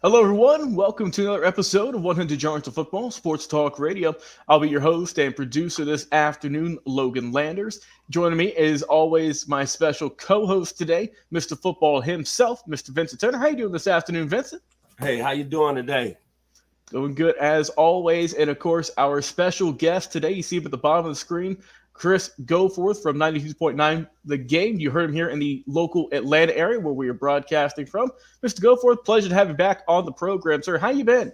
Hello, everyone. Welcome to another episode of 100 Yards of Football Sports Talk Radio. I'll be your host and producer this afternoon, Logan Landers. Joining me, as always, my special co-host today, Mr. Football himself, Mr. Vincent Turner. How you doing this afternoon, Vincent? Hey, how you doing today? Doing good as always. And of course, our special guest today, you see him at the bottom of the screen, Chris Goforth from 92.9 The Game. You heard him here in the local Atlanta area where we are broadcasting from. Mr. Goforth, pleasure to have you back on the program, sir. How you been?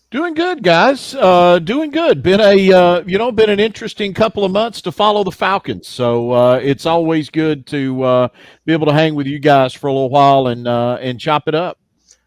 Doing good, guys. Doing good. Been been an interesting couple of months to follow the Falcons. So it's always good to be able to hang with you guys for a little while and chop it up.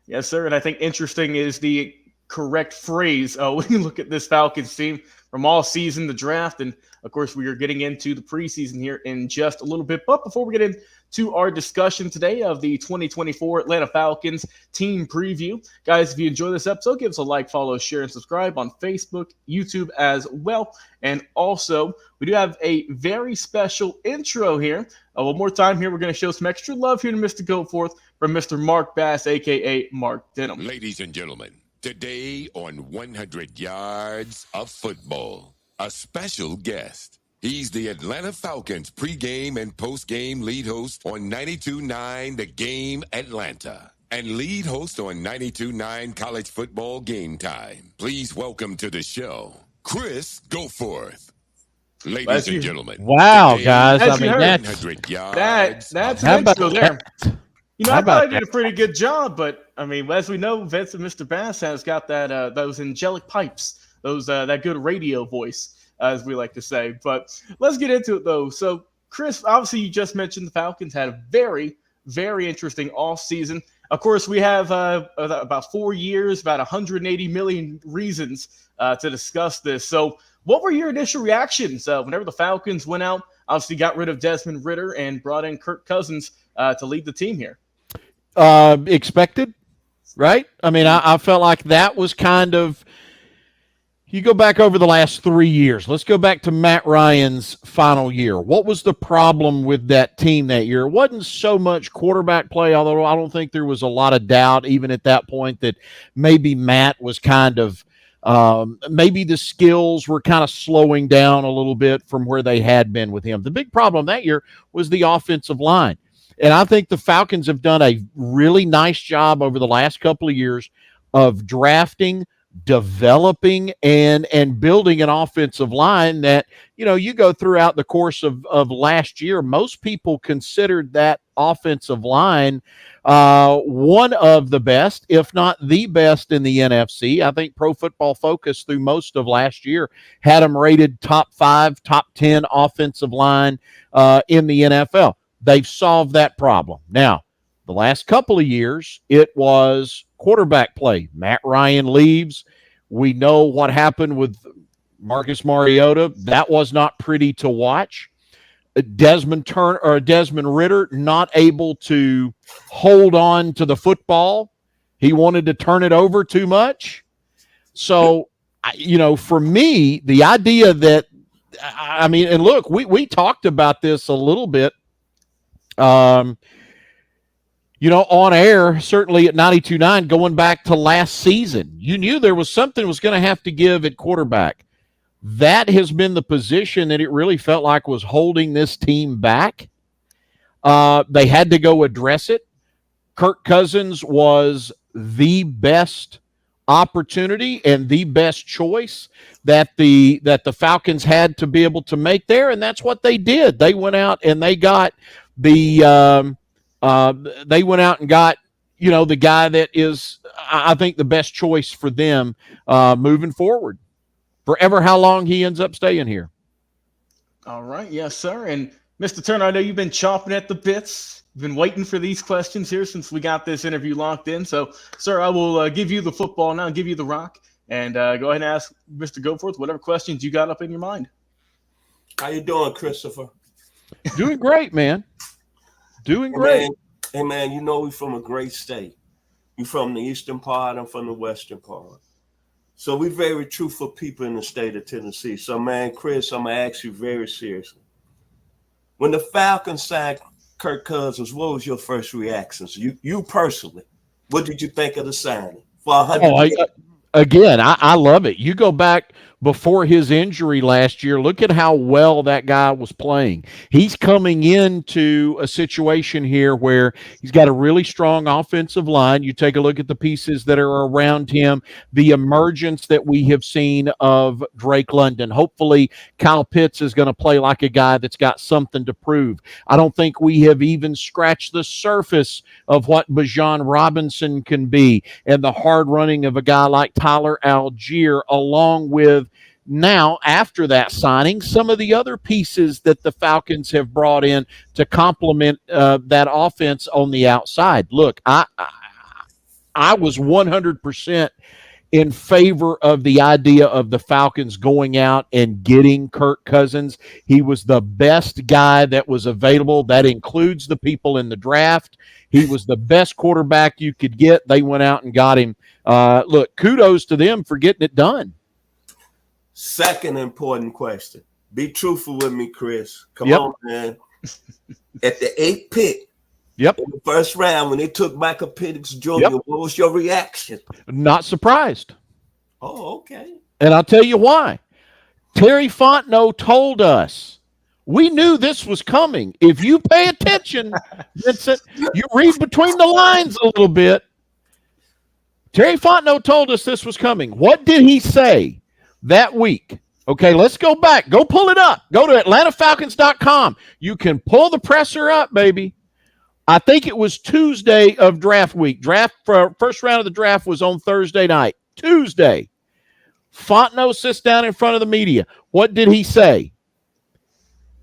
Yes, sir. And I think interesting is the correct phrase when you look at this Falcons team from all season, the draft, and of course, we are getting into the preseason here in just a little bit. But before we get into our discussion today of the 2024 Atlanta Falcons team preview, guys, if you enjoy this episode, give us a like, follow, share, and subscribe on Facebook, YouTube as well. And also, we do have a very special intro here. One more time here, we're going to show some extra love here to Mr. Goforth from Mr. Mark Bass, a.k.a. Mark Denham. Ladies and gentlemen, today on 100 Yards of Football, a special guest. He's the Atlanta Falcons pregame and postgame lead host on 92.9 The Game Atlanta and lead host on 92.9 College Football Game Time. Please welcome to the show, Chris Goforth. Ladies and gentlemen. Wow, guys. I mean, that's an intro there. I thought I did a pretty good job, but I mean, as we know, Vincent, Mr. Bass has got that those angelic pipes, that good radio voice, as we like to say. But let's get into it, though. So, Chris, obviously, you just mentioned the Falcons had a very, very interesting offseason. Of course, we have about 4 years, about 180 million reasons to discuss this. So, what were your initial reactions whenever the Falcons went out, obviously got rid of Desmond Ridder and brought in Kirk Cousins to lead the team here? Expected, right? I mean, I felt like that was kind of – you go back over the last 3 years. Let's go back to Matt Ryan's final year. What was the problem with that team that year? It wasn't so much quarterback play, although I don't think there was a lot of doubt even at that point that maybe Matt was kind of maybe the skills were kind of slowing down a little bit from where they had been with him. The big problem that year was the offensive line. And I think the Falcons have done a really nice job over the last couple of years of drafting, developing, and building an offensive line that, you go throughout the course of last year, most people considered that offensive line one of the best, if not the best in the NFC. I think Pro Football Focus through most of last year had them rated top 5, top 10 offensive line in the NFL. They've solved that problem. Now, the last couple of years, it was quarterback play. Matt Ryan leaves. We know what happened with Marcus Mariota. That was not pretty to watch. Desmond Ridder not able to hold on to the football. He wanted to turn it over too much. So, for me, the idea that, and look, we talked about this a little bit, on air, certainly at 92.9, going back to last season. You knew there was something was going to have to give at quarterback. That has been the position that it really felt like was holding this team back. They had to go address it. Kirk Cousins was the best opportunity and the best choice that the Falcons had to be able to make there, and that's what they did. They went out and they got the the guy that is, I think, the best choice for them moving forward. Forever, how long he ends up staying here. All right, yes, sir. And Mr. Turner, I know you've been chomping at the bits. You've been waiting for these questions here since we got this interview locked in. So, sir, I will give you the football now, give you the rock, and go ahead and ask Mr. Goforth whatever questions you got up in your mind. How you doing, Christopher? Doing great, man. Doing great. Hey, man, we're from a great state. You're from the eastern part, I'm from the western part. So we're very truthful people in the state of Tennessee. So, man, Chris, I'm going to ask you very seriously. When the Falcons signed Kirk Cousins, what was your first reaction? You personally. What did you think of the signing for 100? I love it. You go back before his injury last year, look at how well that guy was playing. He's coming into a situation here where he's got a really strong offensive line. You take a look at the pieces that are around him, the emergence that we have seen of Drake London. Hopefully, Kyle Pitts is going to play like a guy that's got something to prove. I don't think we have even scratched the surface of what Bijan Robinson can be and the hard running of a guy like Tyler Algier, along with now, after that signing, some of the other pieces that the Falcons have brought in to complement that offense on the outside. Look, I was 100% in favor of the idea of the Falcons going out and getting Kirk Cousins. He was the best guy that was available. That includes the people in the draft. He was the best quarterback you could get. They went out and got him. Look, kudos to them for getting it done. Second important question. Be truthful with me, Chris. Come on, man. At the 8th pick, in the first round, when they took Michael Penix Jr., what was your reaction? Not surprised. Oh, okay. And I'll tell you why. Terry Fontenot told us. We knew this was coming. If you pay attention, Vincent, you read between the lines a little bit. Terry Fontenot told us this was coming. What did he say that week? Okay, let's go back. Go pull it up. Go to AtlantaFalcons.com. You can pull the presser up, baby. I think it was Tuesday of draft week. First round of the draft was on Thursday night. Tuesday. Fontenot sits down in front of the media. What did he say?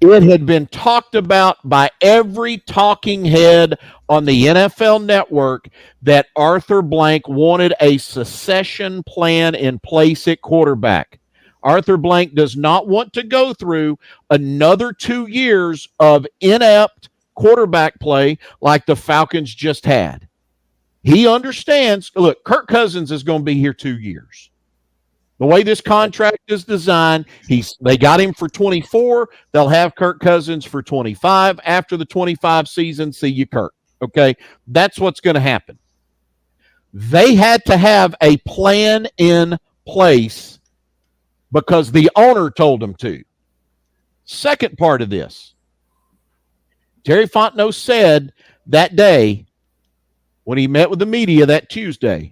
It had been talked about by every talking head on the NFL Network that Arthur Blank wanted a succession plan in place at quarterback. Arthur Blank does not want to go through another 2 years of inept quarterback play like the Falcons just had. He understands. Look, Kirk Cousins is going to be here 2 years. The way this contract is designed, they got him for 24. They'll have Kirk Cousins for 25. After the 25 season, see you, Kirk. Okay? That's what's going to happen. They had to have a plan in place because the owner told them to. Second part of this, Terry Fontenot said that day when he met with the media that Tuesday,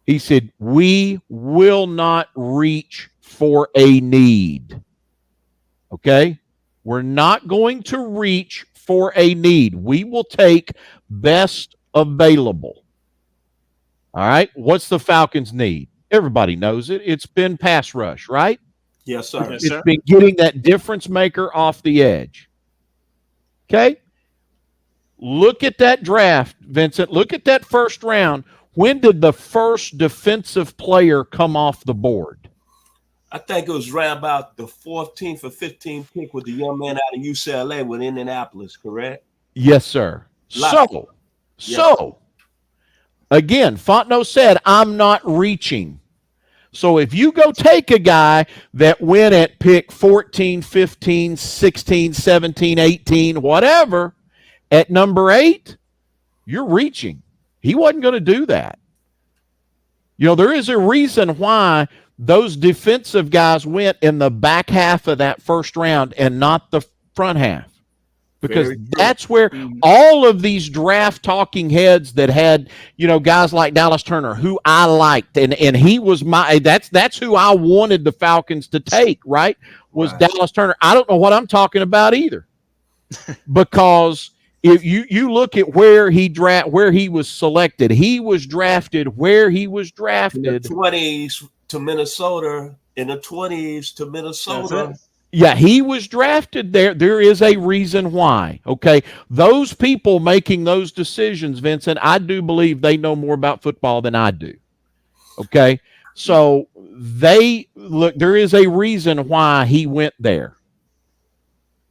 he said, we will not reach for a need. Okay? We're not going to reach for a need. We will take best available. All right? What's the Falcons' need? Everybody knows it. It's been pass rush, right? Yes, sir. Yes, It's sir. been getting that difference maker off the edge. Okay? Look at that draft, Vincent. Look at that first round. When did the first defensive player come off the board? I think it was around about the 14th or 15th pick with the young man out of UCLA with Indianapolis, correct? Yes, sir. So, again, Fontenot said, I'm not reaching. So if you go take a guy that went at pick 14, 15, 16, 17, 18, whatever, at number 8, you're reaching. He wasn't going to do that. You know, there is a reason why those defensive guys went in the back half of that first round and not the front half. Because that's where all of these draft talking heads that had, you know, guys like Dallas Turner, who I liked, and he was that's who I wanted the Falcons to take, right? Was Dallas Turner. I don't know what I'm talking about either. Because if you look at where he was selected, he was drafted where he was drafted. In the 20s to Minnesota. In the 20s to Minnesota. Yeah, he was drafted there. There is a reason why. Okay. Those people making those decisions, Vincent, I do believe they know more about football than I do. Okay. So there is a reason why he went there.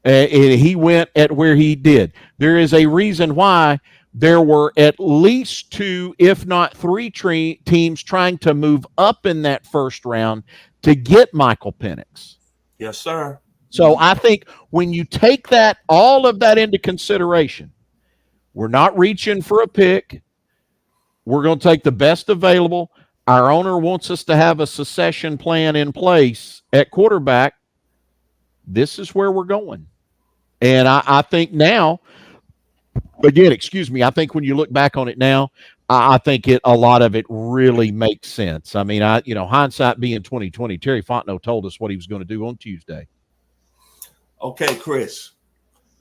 He went at where he did. There is a reason why there were at least 2, if not 3 teams trying to move up in that first round to get Michael Penix. Yes, sir. So I think when you take all of that into consideration, we're not reaching for a pick. We're going to take the best available. Our owner wants us to have a succession plan in place at quarterback. This is where we're going. And I think now, again, excuse me, I think when you look back on it now, I think a lot of it really makes sense. I mean, hindsight being 2020, Terry Fontenot told us what he was going to do on Tuesday. Okay, Chris.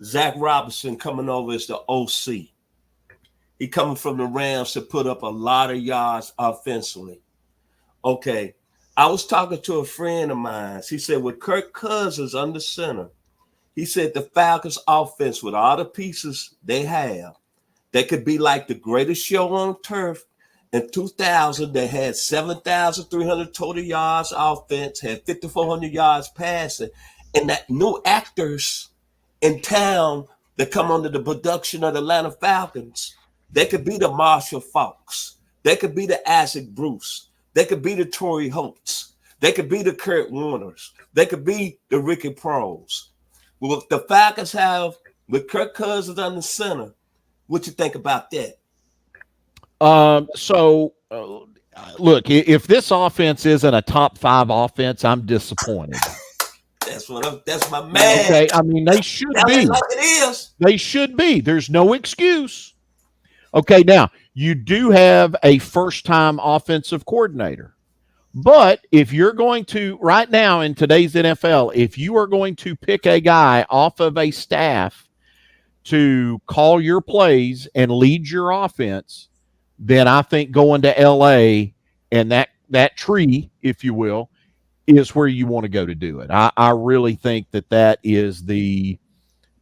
Zach Robinson coming over as the OC. He coming from the Rams to put up a lot of yards offensively. Okay, I was talking to a friend of mine. He said with Kirk Cousins under center, he said the Falcons offense with all the pieces they have, they could be like the greatest show on turf. In 2000, they had 7,300 total yards offense, had 5,400 yards passing, and that new actors in town that come under the production of the Atlanta Falcons, they could be the Marshall Faulks. They could be the Isaac Bruce. They could be the Torrey Holtz. They could be the Kurt Warners. They could be the Ricky Pros. Well, the Falcons have with Kirk Cousins on the center. What you think about that? Look, if this offense isn't a top 5 offense, I'm disappointed. That's my man. Okay, I mean, they should be. Like it is. They should be. There's no excuse. Okay, now, you do have a first-time offensive coordinator. But if you're going to, right now in today's NFL, if you are going to pick a guy off of a staff to call your plays and lead your offense, then I think going to LA and that tree, if you will, is where you want to go to do it. I really think that is the,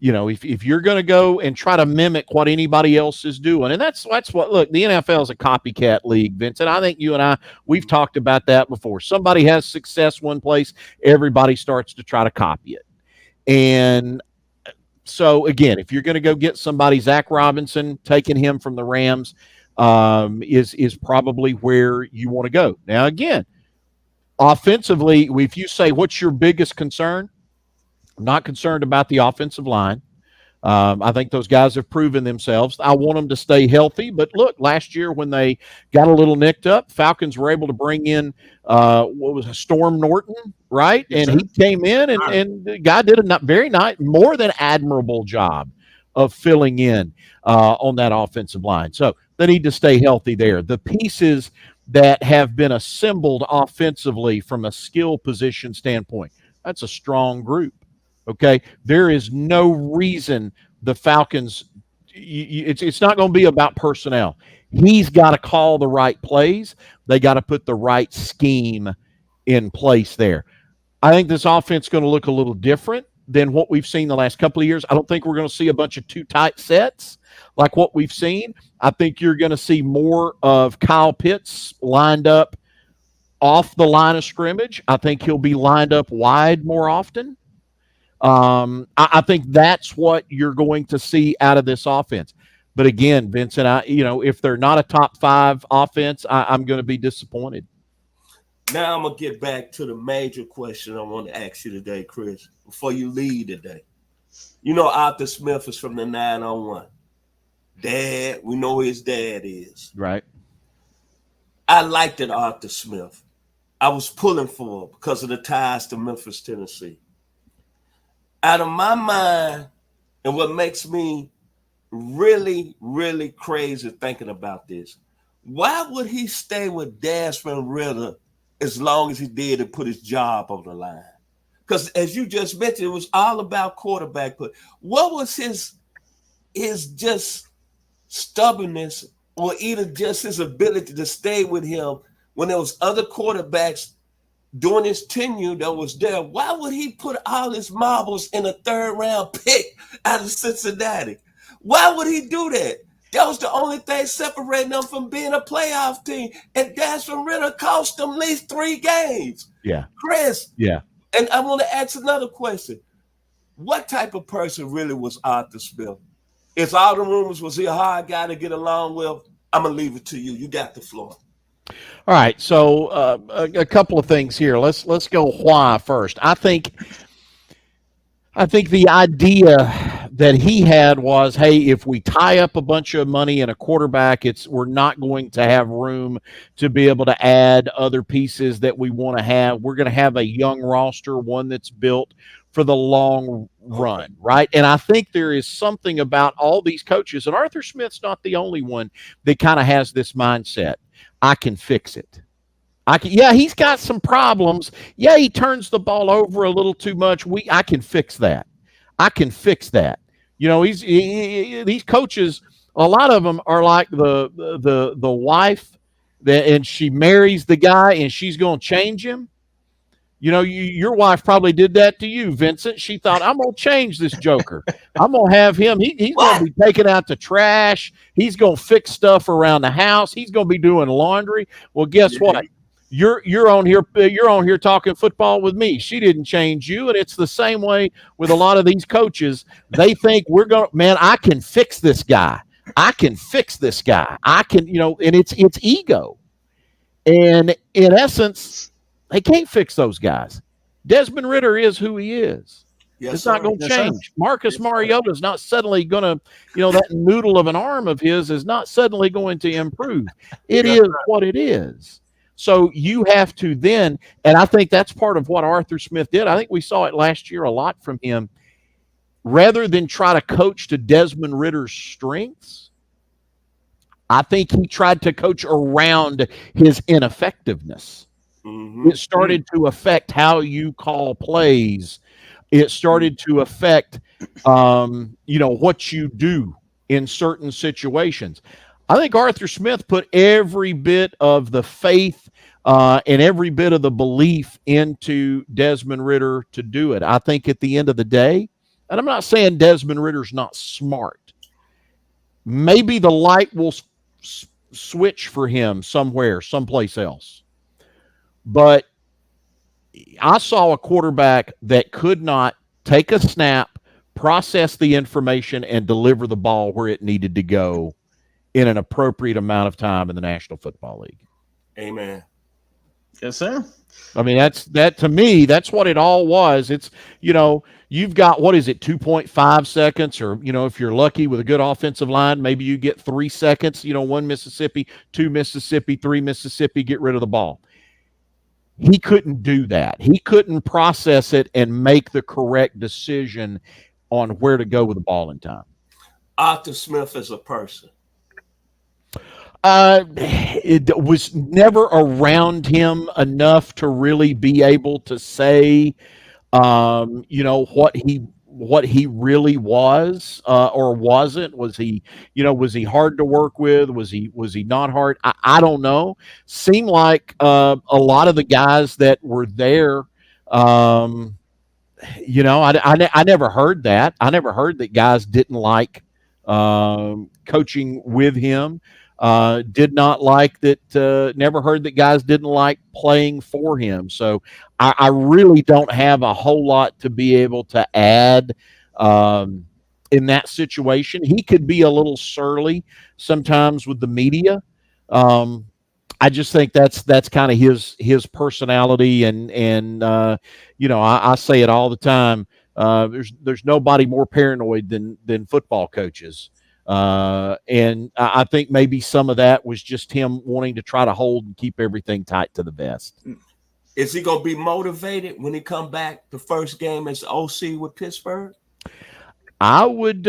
if you're going to go and try to mimic what anybody else is doing, and that's what, look, the NFL is a copycat league, Vincent. I think you and I, we've talked about that before. Somebody has success one place, everybody starts to try to copy it. And so, again, if you're going to go get somebody, Zach Robinson, taking him from the Rams is probably where you want to go. Now, again, offensively, if you say, what's your biggest concern? I'm not concerned about the offensive line. I think those guys have proven themselves. I want them to stay healthy. But look, last year when they got a little nicked up, Falcons were able to bring in Storm Norton, right? Yes, and sir. He came in and the guy did a very nice, more than admirable job of filling in on that offensive line. So they need to stay healthy there. The pieces that have been assembled offensively from a skill position standpoint, that's a strong group. Okay, there is no reason the Falcons, it's not going to be about personnel. He's got to call the right plays. They got to put the right scheme in place there. I think this offense is going to look a little different than what we've seen the last couple of years. I don't think we're going to see a bunch of too tight sets like what we've seen. I think you're going to see more of Kyle Pitts lined up off the line of scrimmage. I think he'll be lined up wide more often. I think that's what you're going to see out of this offense. But again, Vincent, if they're not a top 5 offense, I'm going to be disappointed. Now I'm going to get back to the major question I want to ask you today, Chris, before you leave today. Arthur Smith is from the 901. Dad, we know who his dad is. Right. I liked it, Arthur Smith. I was pulling for him because of the ties to Memphis, Tennessee. Out of my mind, and what makes me really, really crazy thinking about this, why would he stay with Desmond Ridder as long as he did and put his job on the line? Because as you just mentioned, it was all about quarterback. But what was his just stubbornness or either just his ability to stay with him when there was other quarterbacks during his tenure that was there? Why would he put all his marbles in a 3rd round pick out of Cincinnati? Why would he do that? That was the only thing separating them from being a playoff team. And Desmond Ridder cost them at least 3 games. Yeah. Chris. Yeah. And I want to ask another question. What type of person really was Arthur Smith? Is all the rumors, was he a hard guy to get along with? I'm going to leave it to you. You got the floor. All right, so a couple of things here. Let's go why first. I think the idea that he had was, hey, if we tie up a bunch of money in a quarterback, we're not going to have room to be able to add other pieces that we want to have. We're going to have a young roster, one that's built for the long run, right? And I think there is something about all these coaches, and Arthur Smith's not the only one that kind of has this mindset. I can fix it. Yeah, he's got some problems. Yeah, he turns the ball over a little too much. I can fix that. I can fix that. You know, these coaches, a lot of them are like the wife and she marries the guy and she's going to change him. You know, your wife probably did that to you, Vincent. She thought, I'm going to change this joker. I'm going to have him. He's going to be taking out the trash. He's going to fix stuff around the house. He's going to be doing laundry. Well, guess what? You're on here talking football with me. She didn't change you, and it's the same way with a lot of these coaches. They think I can fix this guy. I can fix this guy. I can, and it's ego. And in essence, they can't fix those guys. Desmond Ridder is who he is. Yes, it's not going to change. Marcus Mariota is not suddenly going to, that noodle of an arm of his is not suddenly going to improve. It is what it is. So you have to then, and I think that's part of what Arthur Smith did. I think we saw it last year a lot from him. Rather than try to coach to Desmond Ridder's strengths, I think he tried to coach around his ineffectiveness. Mm-hmm. It started to affect how you call plays. It started to affect, what you do in certain situations. I think Arthur Smith put every bit of the faith and every bit of the belief into Desmond Ridder to do it. I think at the end of the day, and I'm not saying Desmond Ridder's not smart. Maybe the light will switch for him someplace else. But I saw a quarterback that could not take a snap, process the information, and deliver the ball where it needed to go in an appropriate amount of time in the National Football League. Amen. Yes, sir. I mean, that to me, that's what it all was. It's, you've got, 2.5 seconds, or, if you're lucky with a good offensive line, maybe you get 3 seconds, 1 Mississippi, 2 Mississippi, 3 Mississippi, get rid of the ball. He couldn't do that. He couldn't process it and make the correct decision on where to go with the ball in time. Arthur Smith as a person. It was never around him enough to really be able to say, what he really was, or wasn't. Was he hard to work with? Was he not hard? I don't know. Seemed like a lot of the guys that were there, I never heard that. I never heard that guys didn't like coaching with him. Did not like that. Never heard that guys didn't like playing for him. So I really don't have a whole lot to be able to add in that situation. He could be a little surly sometimes with the media. I just think that's kind of his personality, and I say it all the time. There's nobody more paranoid than football coaches. And I think maybe some of that was just him wanting to try to hold and keep everything tight to the vest. Is he going to be motivated when he come back the first game as OC with Pittsburgh? I would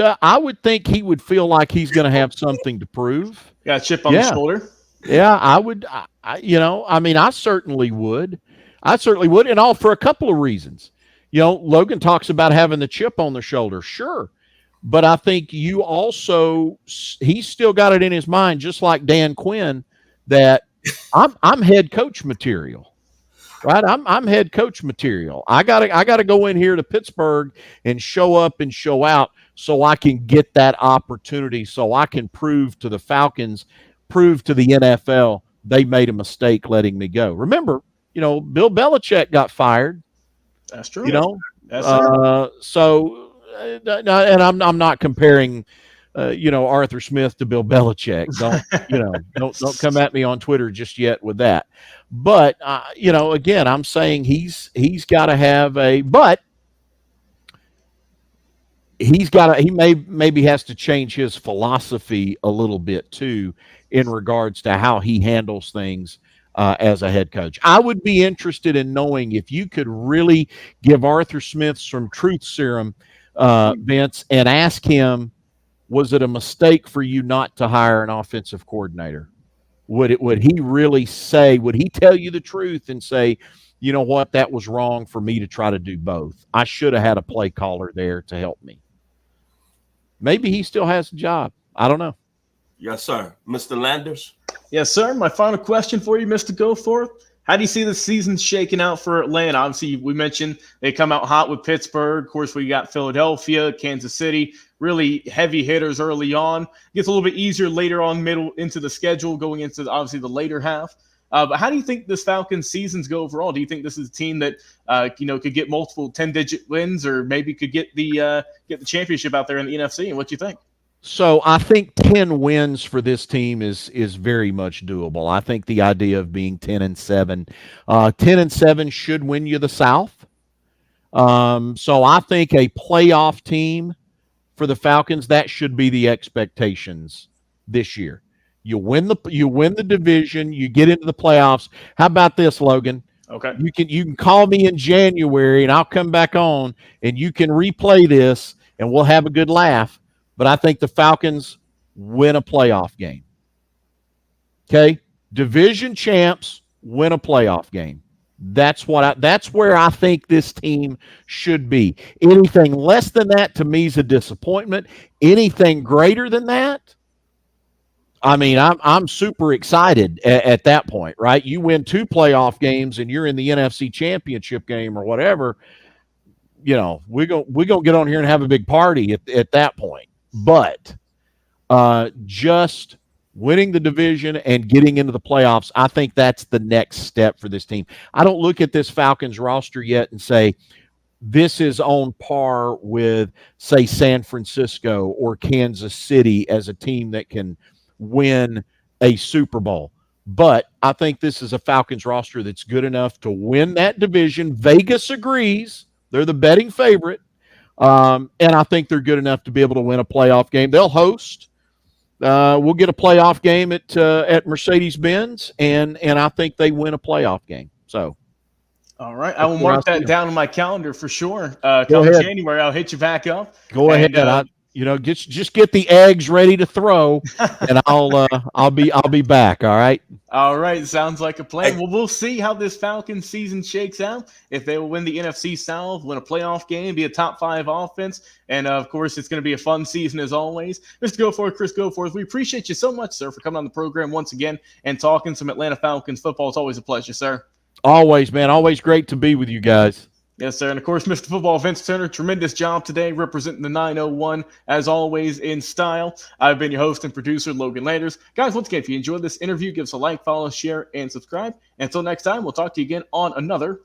think he would feel like he's going to have something to prove. Got a chip on the shoulder. Yeah, I would. I certainly would. And all for a couple of reasons. Logan talks about having the chip on the shoulder. Sure. But I think he's still got it in his mind, just like Dan Quinn, that I'm head coach material, right? I'm head coach material. I gotta go in here to Pittsburgh and show up and show out so I can get that opportunity, so I can prove to the Falcons, prove to the NFL they made a mistake letting me go. Remember, Bill Belichick got fired. That's true. So. And I'm not comparing, Arthur Smith to Bill Belichick. Don't come at me on Twitter just yet with that. But again, I'm saying he's got to have but he maybe has to change his philosophy a little bit too in regards to how he handles things as a head coach. I would be interested in knowing if you could really give Arthur Smith some truth serum, Vince, and ask him, was it a mistake for you not to hire an offensive coordinator? Would he really say, would he tell you the truth and say, you know what, that was wrong for me to try to do both. I should have had a play caller there to help me. Maybe he still has a job. I don't know. Yes, sir. Mr. Landers? Yes, sir. My final question for you, Mr. Goforth. How do you see the season shaking out for Atlanta? Obviously, we mentioned they come out hot with Pittsburgh. Of course, we got Philadelphia, Kansas City, really heavy hitters early on. It gets a little bit easier later on, middle into the schedule, going into obviously the later half. But how do you think this Falcons seasons go overall? Do you think this is a team that could get multiple 10-digit wins, or maybe could get the championship out there in the NFC? And what do you think? So I think 10 wins for this team is very much doable. I think the idea of being 10-7, 10-7 should win you the South. So I think a playoff team for the Falcons, that should be the expectations this year. You win the division, you get into the playoffs. How about this, Logan? Okay. You can call me in January and I'll come back on and you can replay this and we'll have a good laugh. But I think the Falcons win a playoff game. Okay? Division champs win a playoff game. That's where I think this team should be. Anything less than that to me is a disappointment. Anything greater than that, I mean, I'm super excited at that point, right? You win 2 playoff games and you're in the NFC Championship game or whatever. You know, we're gonna get on here and have a big party at that point. But just winning the division and getting into the playoffs, I think that's the next step for this team. I don't look at this Falcons roster yet and say this is on par with, say, San Francisco or Kansas City as a team that can win a Super Bowl. But I think this is a Falcons roster that's good enough to win that division. Vegas agrees. They're the betting favorite. And I think they're good enough to be able to win a playoff game. They'll host. We'll get a playoff game at Mercedes-Benz, and I think they win a playoff game. So, all right, I will mark that down on my calendar for sure. Come January, I'll hit you back up. Go ahead. Just get the eggs ready to throw, and I'll be back. All right. All right, sounds like a plan. Well, we'll see how this Falcons season shakes out. If they will win the NFC South, win a playoff game, be a top 5 offense, and of course, it's going to be a fun season as always. Mr. Goforth, Chris Goforth, we appreciate you so much, sir, for coming on the program once again and talking some Atlanta Falcons football. It's always a pleasure, sir. Always, man. Always great to be with you guys. Yes, sir. And, of course, Mr. Football, Vincent Turner, tremendous job today representing the 901, as always, in style. I've been your host and producer, Logan Landers. Guys, once again, if you enjoyed this interview, give us a like, follow, share, and subscribe. Until next time, we'll talk to you again on another